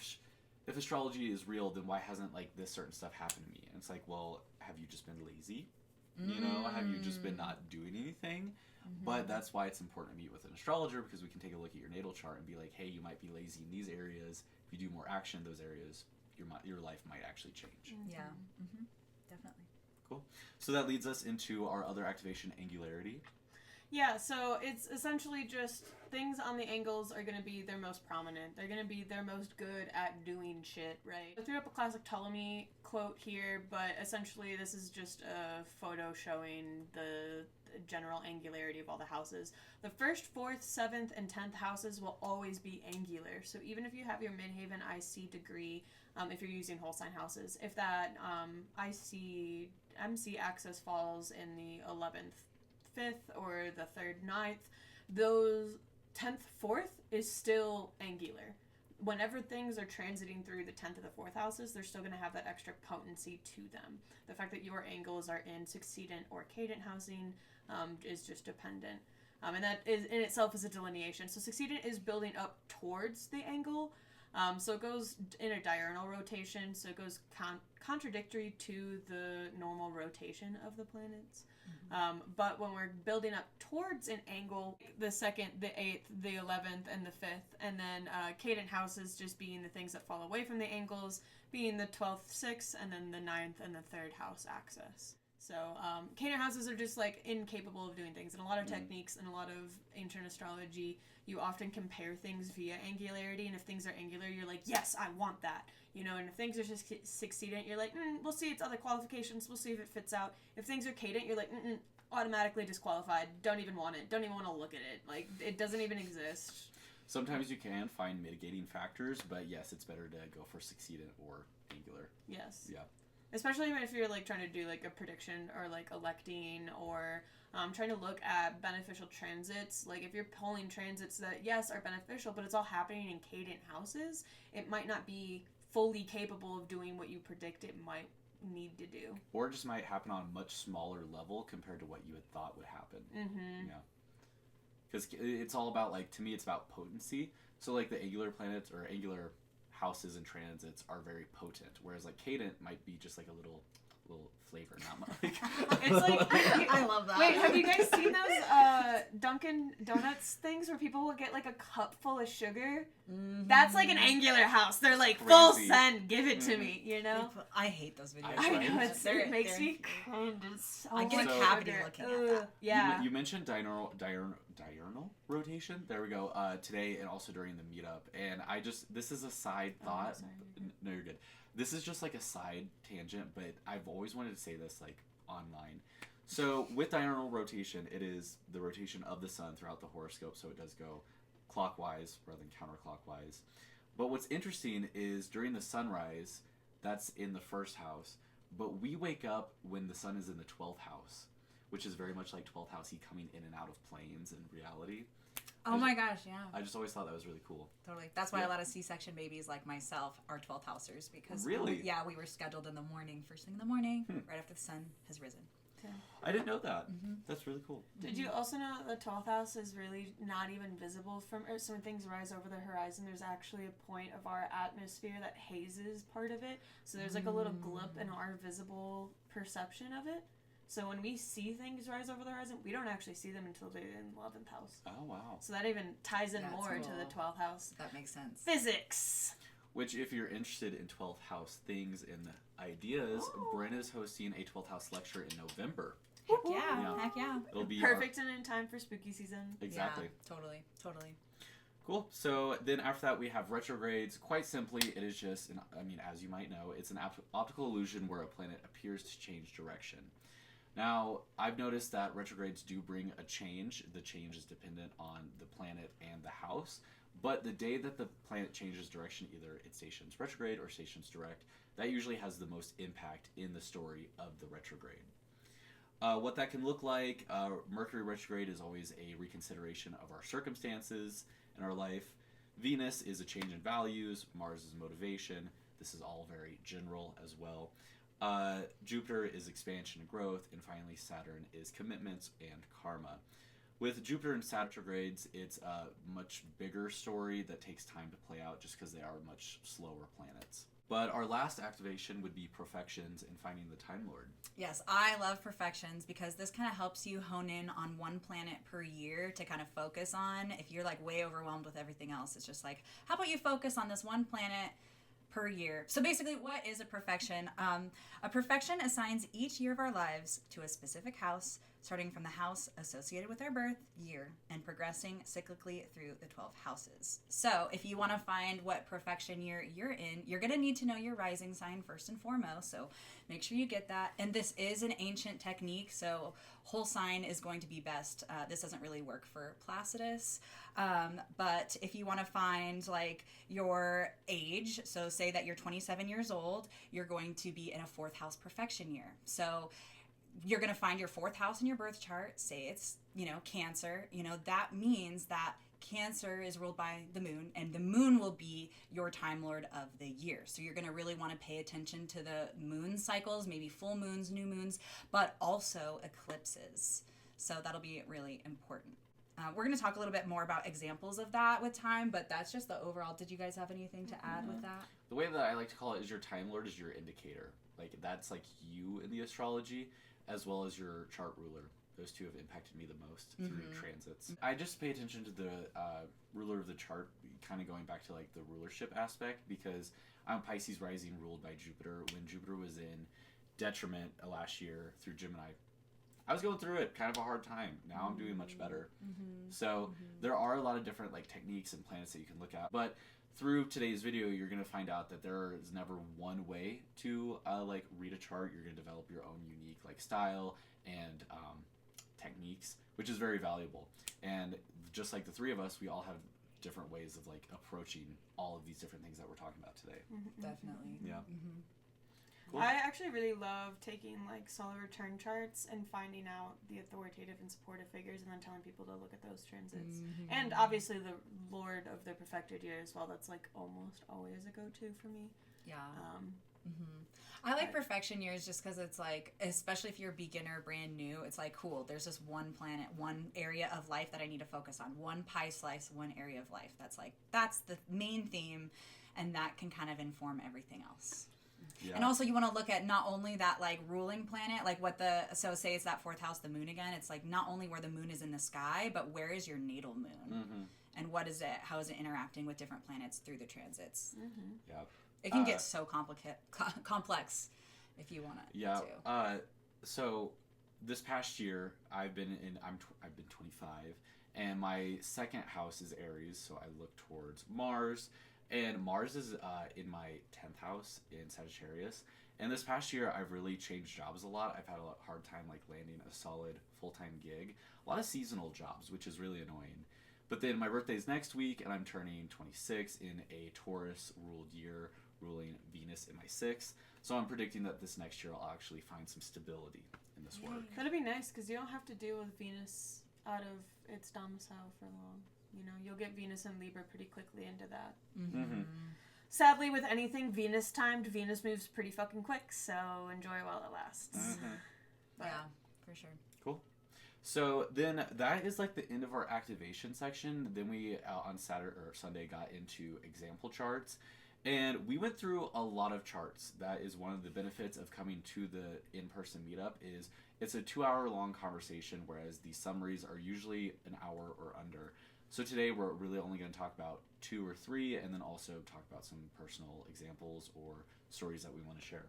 if astrology is real, then why hasn't, like, this certain stuff happened to me? And it's like, well, have you just been lazy? You know, have you just been not doing anything? But that's why it's important to meet with an astrologer, because we can take a look at your natal chart and be like, hey, you might be lazy in these areas. If you do more action in those areas, your life might actually change. Yeah, definitely. Cool. So that leads us into our other activation, Angularity. Yeah, so it's essentially just things on the angles are going to be their most prominent. They're going to be their most good at doing shit, right? I threw up a classic Ptolemy quote here, but essentially this is just a photo showing the general angularity of all the houses. The first, 4th, 7th, and 10th houses will always be angular. So even if you have your Midhaven IC degree, if you're using whole sign houses, if that IC MC axis falls in the 11th, 5th, or the 3rd, 9th, those 10th, 4th is still angular. Whenever things are transiting through the 10th or the 4th houses, they're still going to have that extra potency to them. The fact that your angles are in succedent or cadent housing is just dependent. And that is in itself is a delineation. So succedent is building up towards the angle. So it goes in a diurnal rotation, so it goes contradictory to the normal rotation of the planets. But when we're building up towards an angle, the 2nd, the 8th, the 11th, and the 5th, and then cadent houses just being the things that fall away from the angles, being the 12th, 6th, and then the 9th and the 3rd house axis. So cadent houses are just like incapable of doing things. And a lot of techniques and a lot of ancient astrology, you often compare things via angularity, and if things are angular, you're like, yes, I want that. You know, and if things are just succedent, you're like, we'll see its other qualifications, we'll see if it fits out. If things are cadent, you're like, automatically disqualified, don't even want it, don't even want to look at it. Like, it doesn't even exist. Sometimes you can find mitigating factors, but yes, it's better to go for succedent or angular. Yes. Yeah. Especially if you're like trying to do like a prediction or like electing or trying to look at beneficial transits. Like if you're pulling transits that yes are beneficial, but it's all happening in cadent houses, it might not be fully capable of doing what you predict it might need to do. Or it just might happen on a much smaller level compared to what you had thought would happen. Yeah. Because it's all about, like, to me, it's about potency. So, like, the angular planets or angular houses and transits are very potent, whereas, like, cadent might be just, like, a little flavor, not much. like I love that. Wait, have you guys seen those Dunkin' Donuts things where people will get like a cup full of sugar? Mm-hmm. That's like an angular house. They're like, full Crazy. send, give it to me, you know? I hate those videos. I know, it makes me cringe. So I get a So- cavity looking at that. Yeah. You mentioned diurnal rotation. There we go. Today and also during the meetup, and this is a side thought. sorry. No, you're good. This is just like a side tangent, but I've always wanted to say this like online. So with diurnal rotation, it is the rotation of the sun throughout the horoscope, so it does go clockwise rather than counterclockwise. But what's interesting is during the sunrise, that's in the first house, but we wake up when the sun is in the 12th house, which is very much like 12th housey coming in and out of planes in reality. Oh my gosh, yeah. I just always thought that was really cool. Totally. That's why Yeah. a lot of C-section babies like myself are 12th housers because Really? we were scheduled in the morning, first thing in the morning, right after the sun has risen. I didn't know that. That's really cool. Did you also know that the 12th house is really not even visible from Earth? So when things rise over the horizon, there's actually a point of our atmosphere that hazes part of it. So there's like a little glip in our visible perception of it. So when we see things rise over the horizon, we don't actually see them until they're in the 11th house. Oh, wow. So that even ties in That's more to cool. the 12th house. That makes sense. Physics! Which, if you're interested in 12th house things and ideas, Bryn is hosting a 12th house lecture in November. Heck yeah. Yeah. Heck yeah. It'll be Perfect and in time for spooky season. Exactly. Yeah, totally. Cool. So then after that we have retrogrades. Quite simply, it is just, as you might know, it's an optical illusion where a planet appears to change direction. Now, I've noticed that retrogrades do bring a change. The change is dependent on the planet and the house. But the day that the planet changes direction, either it stations retrograde or stations direct, that usually has the most impact in the story of the retrograde. What that can look like, Mercury retrograde is always a reconsideration of our circumstances in our life. Venus is a change in values. Mars is motivation. This is all very general as well. Jupiter is expansion and growth. And finally, Saturn is commitments and karma. With Jupiter and Saturn retrogrades, it's a much bigger story that takes time to play out just because they are much slower planets. But our last activation would be Profections and finding the Time Lord. Yes, I love Profections because this kind of helps you hone in on one planet per year to kind of focus on. If you're like way overwhelmed with everything else, it's just like, how about you focus on this one planet per year? So basically, what is a profection? A profection assigns each year of our lives to a specific house, starting from the house associated with our birth year and progressing cyclically through the 12 houses. So if you want to find what profection year you're in, you're going to need to know your rising sign first and foremost. So make sure you get that. And this is an ancient technique, so whole sign is going to be best. This doesn't really work for Placidus. But if you want to find like your age, so say that you're 27 years old, you're going to be in a 4th house profection year. So you're going to find your 4th house in your birth chart. Say it's, Cancer. That means that Cancer is ruled by the moon, and the moon will be your Time Lord of the year. So you're going to really want to pay attention to the moon cycles, maybe full moons, new moons, but also eclipses. So that'll be really important. We're going to talk a little bit more about examples of that with time, but that's just the overall. Did you guys have anything to add with that? The way that I like to call it is your Time Lord is your indicator. Like, that's like you in the astrology, as well as your chart ruler. Those two have impacted me the most through transits. I just pay attention to the ruler of the chart, kind of going back to like the rulership aspect, because I'm Pisces rising ruled by Jupiter. When Jupiter was in detriment last year through Gemini, I was going through it, kind of a hard time. Now I'm doing much better. So there are a lot of different like techniques and planets that you can look at. But through today's video, you're going to find out that there is never one way to like read a chart. You're going to develop your own unique like style and techniques, which is very valuable. And just like the three of us, we all have different ways of like approaching all of these different things that we're talking about today. Definitely. Yeah. Cool. I actually really love taking like solar return charts and finding out the authoritative and supportive figures and then telling people to look at those transits. And obviously the Lord of the perfected year as well. That's like almost always a go-to for me. Yeah. I like perfection years just because it's like, especially if you're a beginner, brand new, it's like, cool, there's just one planet, one area of life that I need to focus on, one pie slice, one area of life. That's the main theme, and that can kind of inform everything else. Yeah. And also you want to look at not only that like ruling planet, like so say it's that fourth house, the moon again, it's like not only where the moon is in the sky, but where is your natal moon? And how is it interacting with different planets through the transits? Yeah. It can get so complex if you want to. Yeah. So this past year I've been 25, and my second house is Aries, so I look towards Mars, and Mars is in my 10th house in Sagittarius. And this past year I've really changed jobs a lot. I've had a hard time like landing a solid full-time gig. A lot of seasonal jobs, which is really annoying. But then my birthday's next week, and I'm turning 26 in a Taurus-ruled year, ruling Venus in my 6th. So I'm predicting that this next year I'll actually find some stability in this work. That'd be nice, because you don't have to deal with Venus out of its domicile for long. You know, you'll get Venus and Libra pretty quickly into that. Sadly, with anything Venus timed, Venus moves pretty fucking quick, so enjoy while it lasts. Yeah, for sure. Cool. So then that is like the end of our activation section. Then we on Saturday or Sunday got into example charts, and we went through a lot of charts. That is one of the benefits of coming to the in-person meetup is it's a 2-hour long conversation, whereas the summaries are usually an hour or under. So today we're really only going to talk about 2 or 3, and then also talk about some personal examples or stories that we want to share.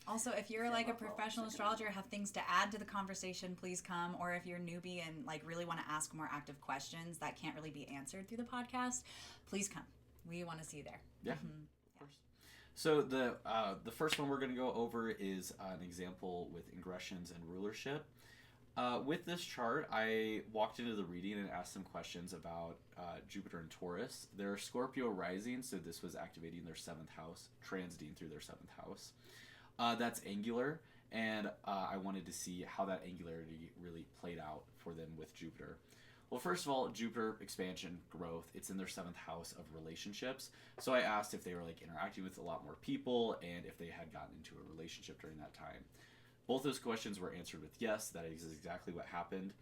Also, if you're like a professional astrologer, have things to add to the conversation, please come. Or if you're a newbie and like really want to ask more active questions that can't really be answered through the podcast, please come. We want to see you there. Yeah, of course. So the first one we're going to go over is an example with ingressions and rulership. With this chart, I walked into the reading and asked some questions about Jupiter and Taurus. They're Scorpio rising, so this was activating their 7th house, transiting through their 7th house. That's angular, and I wanted to see how that angularity really played out for them with Jupiter. Well, first of all, Jupiter, expansion, growth, it's in their 7th house of relationships. So I asked if they were like interacting with a lot more people and if they had gotten into a relationship during that time. Both those questions were answered with yes, that is exactly what happened.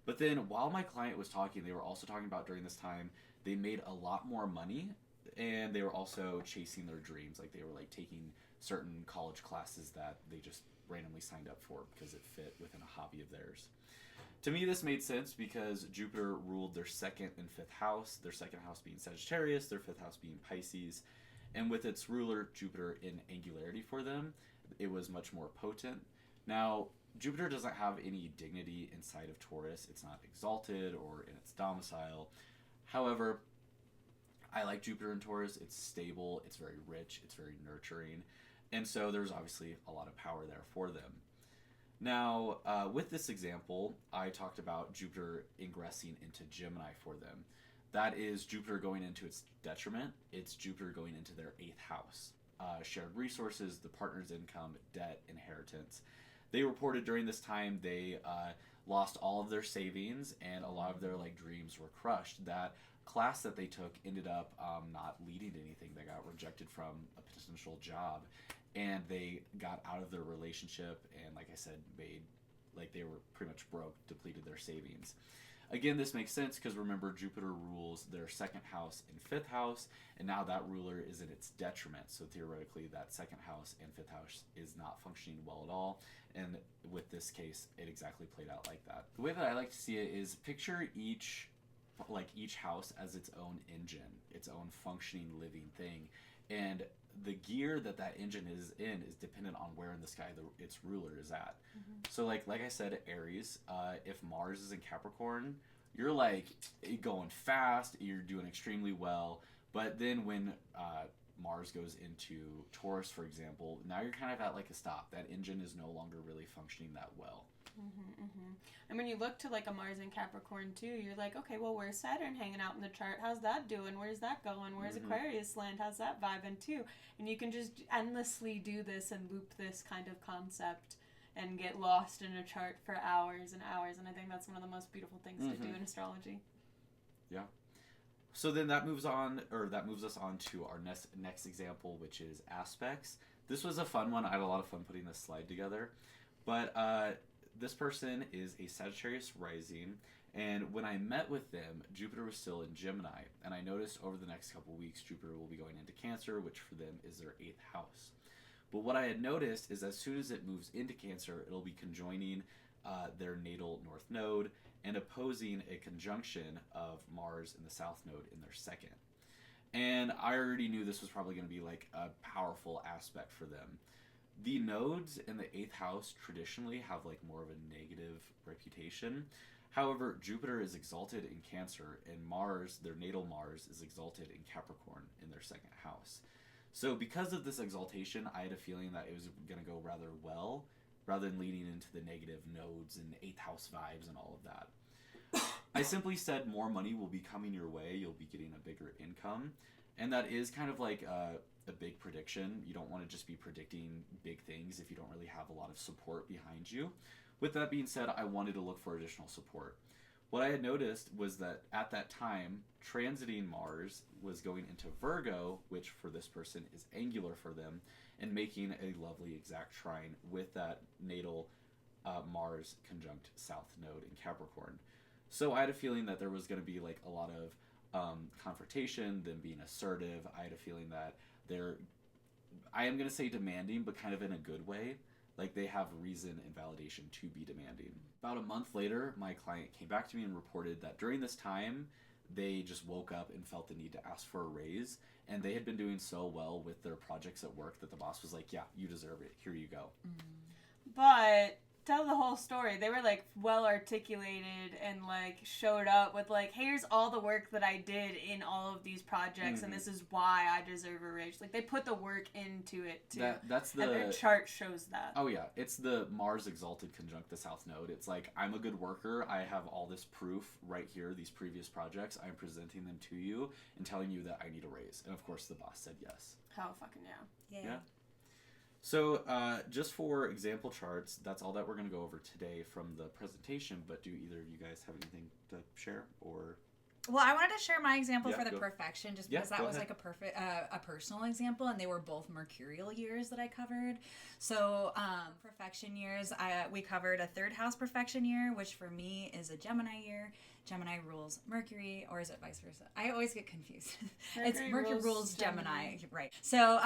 But then while my client was talking, they were also talking about during this time, they made a lot more money, and they were also chasing their dreams. Like they were like taking certain college classes that they just randomly signed up for because it fit within a hobby of theirs. To me, this made sense because Jupiter ruled their 2nd and 5th house, their 2nd house being Sagittarius, their 5th house being Pisces. And with its ruler, Jupiter, in angularity for them, it was much more potent. Now, Jupiter doesn't have any dignity inside of Taurus. It's not exalted or in its domicile. However, I like Jupiter in Taurus. It's stable, it's very rich, it's very nurturing. And so there's obviously a lot of power there for them. Now, with this example, I talked about Jupiter ingressing into Gemini for them. That is Jupiter going into its detriment. It's Jupiter going into their 8th house. Shared resources, the partner's income, debt, inheritance. They reported during this time they lost all of their savings, and a lot of their like dreams were crushed. That class that they took ended up not leading to anything. They got rejected from a potential job, and they got out of their relationship, and like I said, they were pretty much broke, depleted their savings. Again, this makes sense because remember, Jupiter rules their 2nd house and 5th house, and now that ruler is in its detriment. So theoretically, that 2nd house and 5th house is not functioning well at all. And with this case, it exactly played out like that. The way that I like to see it is picture each house as its own engine, its own functioning, living thing. And the gear that engine is in is dependent on where in the sky its ruler is at. So like I said, Aries, if Mars is in Capricorn, you're like going fast, you're doing extremely well. But then when Mars goes into Taurus, for example, now you're kind of at like a stop. That engine is no longer really functioning that well. And when you look to like a Mars in Capricorn too, you're like, okay, well, where's Saturn hanging out in the chart? How's that doing? Where's that going? Where's Aquarius land? How's that vibing too? And you can just endlessly do this and loop this kind of concept and get lost in a chart for hours and hours. And I think that's one of the most beautiful things to do in astrology. Yeah. So then that moves us on to our next example, which is aspects. This was a fun one. I had a lot of fun putting this slide together. But this person is a Sagittarius rising, and when I met with them, Jupiter was still in Gemini, and I noticed over the next couple weeks Jupiter will be going into Cancer, which for them is their 8th house. But what I had noticed is as soon as it moves into Cancer, it'll be conjoining their natal north node and opposing a conjunction of Mars in the south node in their second. And I already knew this was probably going to be like a powerful aspect for them. The nodes in the 8th house traditionally have like more of a negative reputation. However, Jupiter is exalted in Cancer, and Mars, their natal Mars, is exalted in Capricorn in their second house. So because of this exaltation, I had a feeling that it was going to go rather well, rather than leading into the negative nodes and 8th house vibes and all of that. I simply said more money will be coming your way, you'll be getting a bigger income, and that is kind of like a big prediction. You don't want to just be predicting big things if you don't really have a lot of support behind you. With that being said, I wanted to look for additional support. What I had noticed was that at that time, transiting Mars was going into Virgo, which for this person is angular for them, and making a lovely exact trine with that natal Mars conjunct South Node in Capricorn. So I had a feeling that there was going to be like a lot of confrontation, them being assertive. I had a feeling that I am going to say demanding, but kind of in a good way. Like they have reason and validation to be demanding. About a month later, my client came back to me and reported that during this time, they just woke up and felt the need to ask for a raise. And they had been doing so well with their projects at work that the boss was like, yeah, you deserve it. Here you go. But tell the whole story. They were like well articulated and like showed up with like, here's all the work that I did in all of these projects, and this is why I deserve a raise. Like they put the work into it too. That's the and their chart shows that. Oh yeah, it's the Mars exalted conjunct the South Node. It's like, I'm a good worker. I have all this proof right here. These previous projects, I'm presenting them to you and telling you that I need a raise. And of course, the boss said yes. Hell fucking yeah. Yeah. So just for example charts, that's all that we're going to go over today from the presentation, but do either of you guys have anything to share or... Well, I wanted to share my example for the go. Perfection, just because that was like a personal example, and they were both mercurial years that I covered. So Perfection years, we covered a 3rd house Perfection year, which for me is a Gemini year. Gemini rules Mercury, or is it vice versa? I always get confused. Mercury rules Gemini, right? So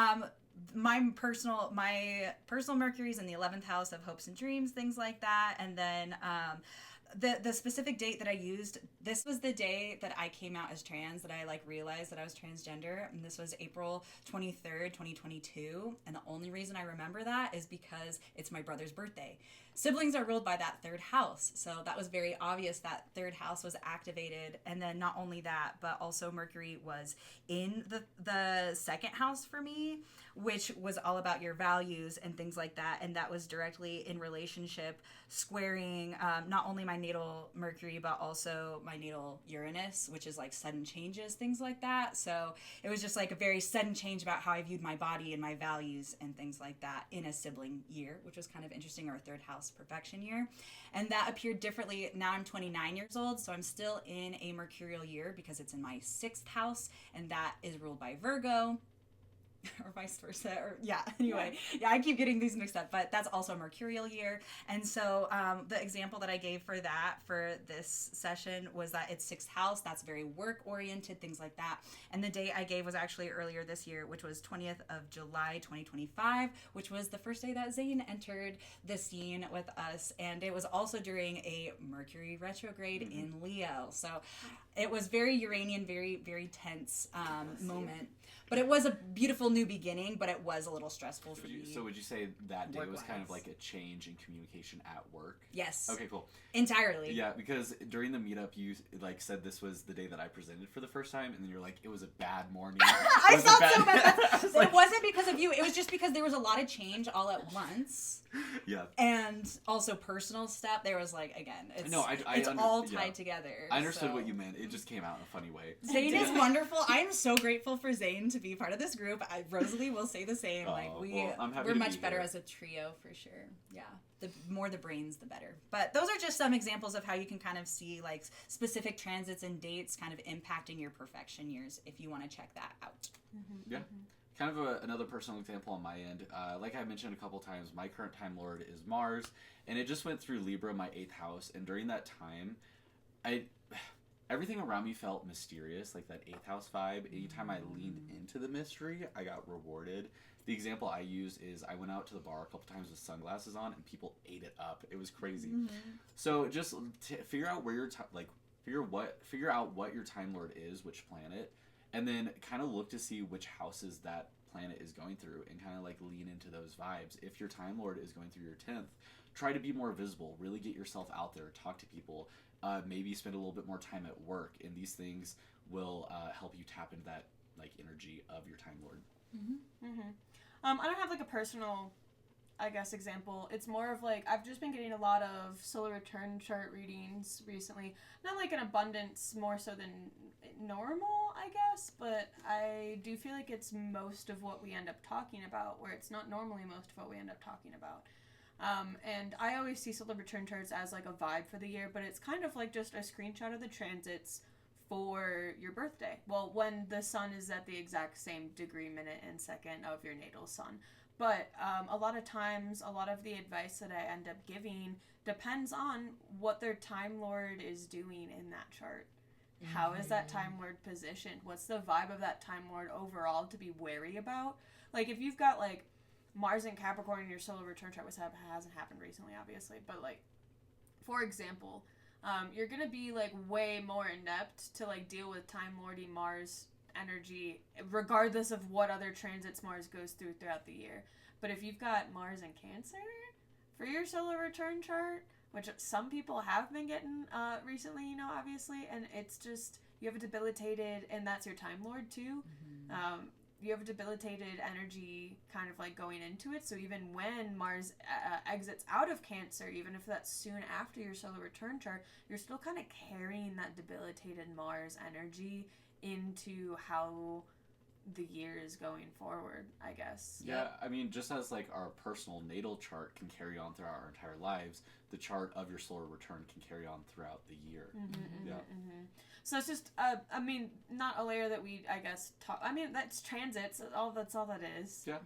my personal Mercury's in the 11th house of hopes and dreams, things like that, and then the specific date that I used, this was the day that I came out as trans, that I like realized that I was transgender, and this was April 23rd, 2022, and the only reason I remember that is because it's my brother's birthday. Siblings are ruled by that 3rd house, so that was very obvious that 3rd house was activated, and then not only that, but also Mercury was in the 2nd house for me, which was all about your values and things like that, and that was directly in relationship squaring not only my natal Mercury, but also my natal Uranus, which is like sudden changes, things like that. So it was just like a very sudden change about how I viewed my body and my values and things like that in a sibling year, which was kind of interesting, or 3rd house Perfection year. And that appeared differently. Now I'm 29 years old, so I'm still in a mercurial year because it's in my 6th house, and that is ruled by Virgo. Or vice versa, or anyway, I keep getting these mixed up, but that's also a mercurial year. And so the example that I gave for this session was that it's 6th house. That's very work oriented, things like that. And the date I gave was actually earlier this year, which was 20th of July 2025, which was the first day that Zane entered the scene with us, and it was also during a Mercury retrograde in Leo. So it was very Uranian, very, very tense moment. But it was a beautiful new beginning, but it was a little stressful for me. So would you say that day was Work-wise. kind of like a change in communication at work? Yes. Okay, cool. Entirely. Yeah, because during the meetup, you like said this was the day that I presented for the first time, and then you're like, it was a bad morning. I felt so bad. It wasn't because of you. It was just because there was a lot of change all at once. Yeah. And also personal stuff. There was like, again, it's all tied together. I understood what you meant. It just came out in a funny way. Zane is wonderful. I'm so grateful for Zane to be part of this group. Rosalie will say the same. We're much better as a trio for sure. Yeah. The more the brains, the better. But those are just some examples of how you can kind of see like specific transits and dates kind of impacting your Perfection years if you want to check that out. Yeah. Kind of another personal example on my end. Like I mentioned a couple times, my current Time Lord is Mars, and it just went through Libra, my 8th house, and during that time, everything around me felt mysterious, like that 8th house vibe. Anytime I leaned into the mystery, I got rewarded. The example I use is I went out to the bar a couple times with sunglasses on, and people ate it up. It was crazy. So just figure out where your figure out what your Time Lord is, which planet, and then kind of look to see which houses that planet is going through, and kind of like lean into those vibes. If your Time Lord is going through your 10th, try to be more visible. Really get yourself out there. Talk to people. Maybe spend a little bit more time at work, and these things will help you tap into that like energy of your Time Lord. I don't have like a personal, I guess, example. It's more of like I've just been getting a lot of solar return chart readings recently. Not like an abundance more so than normal, I guess, but I do feel like it's most of what we end up talking about, where it's not normally most of what we end up talking about. And I always see solar return charts as like a vibe for the year, but it's kind of like just a screenshot of the transits for your birthday. Well, when the sun is at the exact same degree, minute, and second of your natal sun. But a lot of times, a lot of the advice that I end up giving depends on what their Time Lord is doing in that chart. How is that Time Lord positioned? What's the vibe of that Time Lord overall to be wary about? Like, if you've got, like, Mars and Capricorn in your solar return chart, which hasn't happened recently, obviously, but, like, for example, you're going to be, like, way more inept to, like, deal with Time Lordy Mars energy, regardless of what other transits Mars goes through throughout the year. But if you've got Mars and Cancer for your solar return chart, which some people have been getting recently, you know, obviously, and it's just, you have a debilitated, and that's your Time Lord too. You have a debilitated energy kind of like going into it, so even when Mars exits out of Cancer, even if that's soon after your solar return chart, you're still kind of carrying that debilitated Mars energy into how the year is going forward, I guess. Yeah, I mean, just as like our personal natal chart can carry on throughout our entire lives, the chart of your solar return can carry on throughout the year. So it's just, I mean, not a layer that we, I guess, talk. I mean, that's transits. That's all that is. Yeah.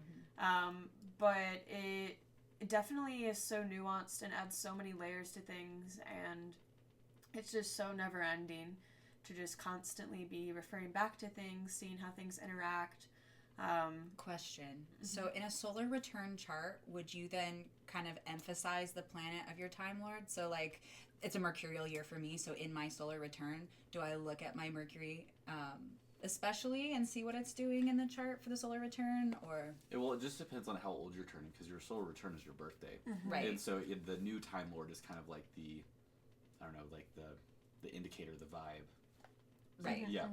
But it definitely is so nuanced and adds so many layers to things, and it's just so never ending to just constantly be referring back to things, seeing how things interact. Question. So in a solar return chart, would you then kind of emphasize the planet of your Time Lord? So like, it's a mercurial year for me, so in my solar return, do I look at my Mercury especially and see what it's doing in the chart for the solar return, or? It just depends on how old you're turning, because your solar return is your birthday. Right. And so the new Time Lord is kind of like the, I don't know, like the indicator, the vibe. Right. Yeah.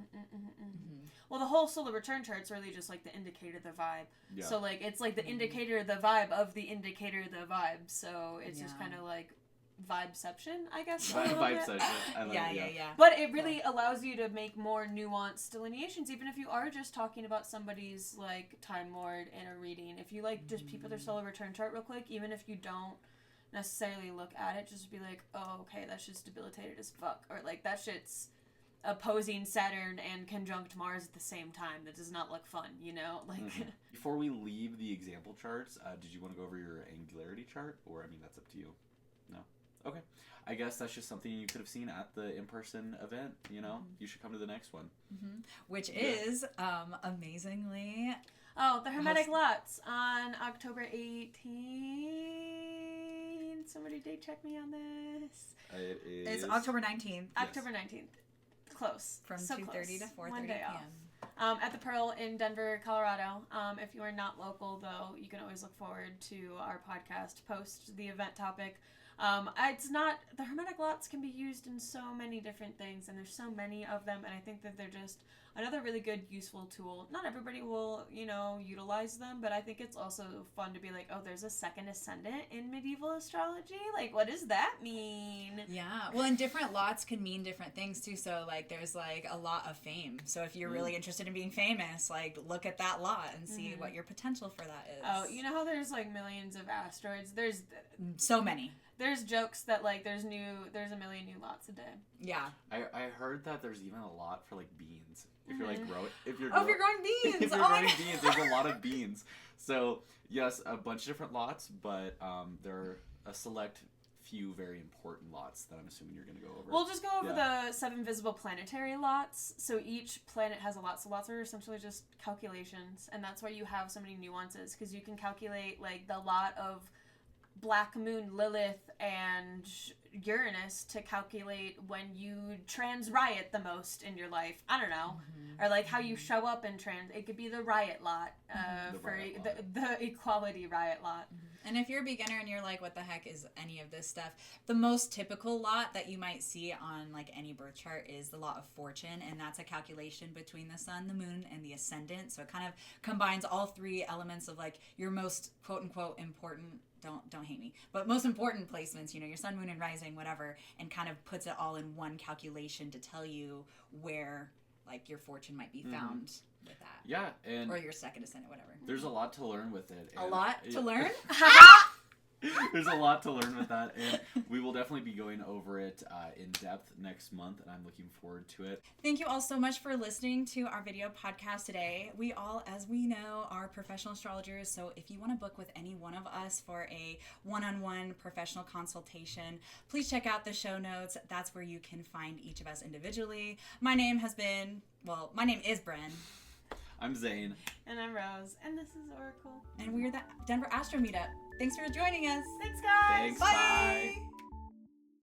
Well, the whole solar return chart's really just like the indicator, the vibe. Yeah. So like it's like the indicator, the vibe of the indicator, the vibe. So it's just kind of like vibeception, I guess. Vibeception. I love it, Yeah. But it really allows you to make more nuanced delineations, even if you are just talking about somebody's like Time Lord in a reading. If you like just peep at their solar return chart real quick, even if you don't necessarily look at it, just be like, oh, okay, that's just debilitated as fuck, or like that shit's opposing Saturn and conjunct Mars at the same time. That does not look fun, you know? Like Before we leave the example charts, did you want to go over your Angularity chart? Or, I mean, that's up to you. No? Okay. I guess that's just something you could have seen at the in-person event, you know? You should come to the next one. Which is, amazingly... Oh, the Hermetic Lots on October 18th. Somebody date check me on this. It is... It's October 19th. October 19th. Close. From so 2:30 close. to 4:30 One day p.m. off. At the Pearl in Denver, Colorado. If you are not local, though, you can always look forward to our podcast post the event topic. It's not, the Hermetic Lots can be used in so many different things, and there's so many of them, and I think that they're just another really good, useful tool. Not everybody will, you know, utilize them, but I think it's also fun to be like, oh, there's a second ascendant in medieval astrology? Like, what does that mean? Yeah. Well, and different lots can mean different things, too. So, like, there's, like, a lot of fame. So if you're really interested in being famous, like, look at that lot and see what your potential for that is. Oh, you know how there's, like, millions of asteroids? There's... So many. There's jokes that, like, there's a million new lots a day. Yeah. I heard that there's even a lot for, like, beans. If you're, like, if you're growing beans! If you're growing beans, there's a lot of beans. So, yes, a bunch of different lots, but there are a select few very important lots that I'm assuming you're going to go over. We'll just go over the 7 visible planetary lots. So each planet has a lot. So lots are essentially just calculations. And that's why you have so many nuances. Because you can calculate, like, the lot of Black Moon Lilith and Uranus to calculate when you trans riot the most in your life. I don't know. Or, like, how you show up in trans. It could be the riot lot. The equality riot lot. And if you're a beginner and you're like, what the heck is any of this stuff? The most typical lot that you might see on like any birth chart is the lot of fortune. And that's a calculation between the sun, the moon, and the ascendant. So it kind of combines all 3 elements of like your most quote unquote important, don't hate me, but most important placements, you know, your sun, moon, and rising, whatever, and kind of puts it all in one calculation to tell you where like your fortune might be found. With that. Yeah, and or your second ascendant, whatever. There's a lot to learn with it. A lot to learn? There's a lot to learn with that, and we will definitely be going over it in depth next month, and I'm looking forward to it. Thank you all so much for listening to our video podcast today. We all, as we know, are professional astrologers, so if you want to book with any one of us for a one-on-one professional consultation, please check out the show notes. That's where you can find each of us individually. My name is Bren. I'm Zane. And I'm Rose. And this is Oracle. And we're the Denver Astro Meetup. Thanks for joining us. Thanks, guys. Thanks, bye.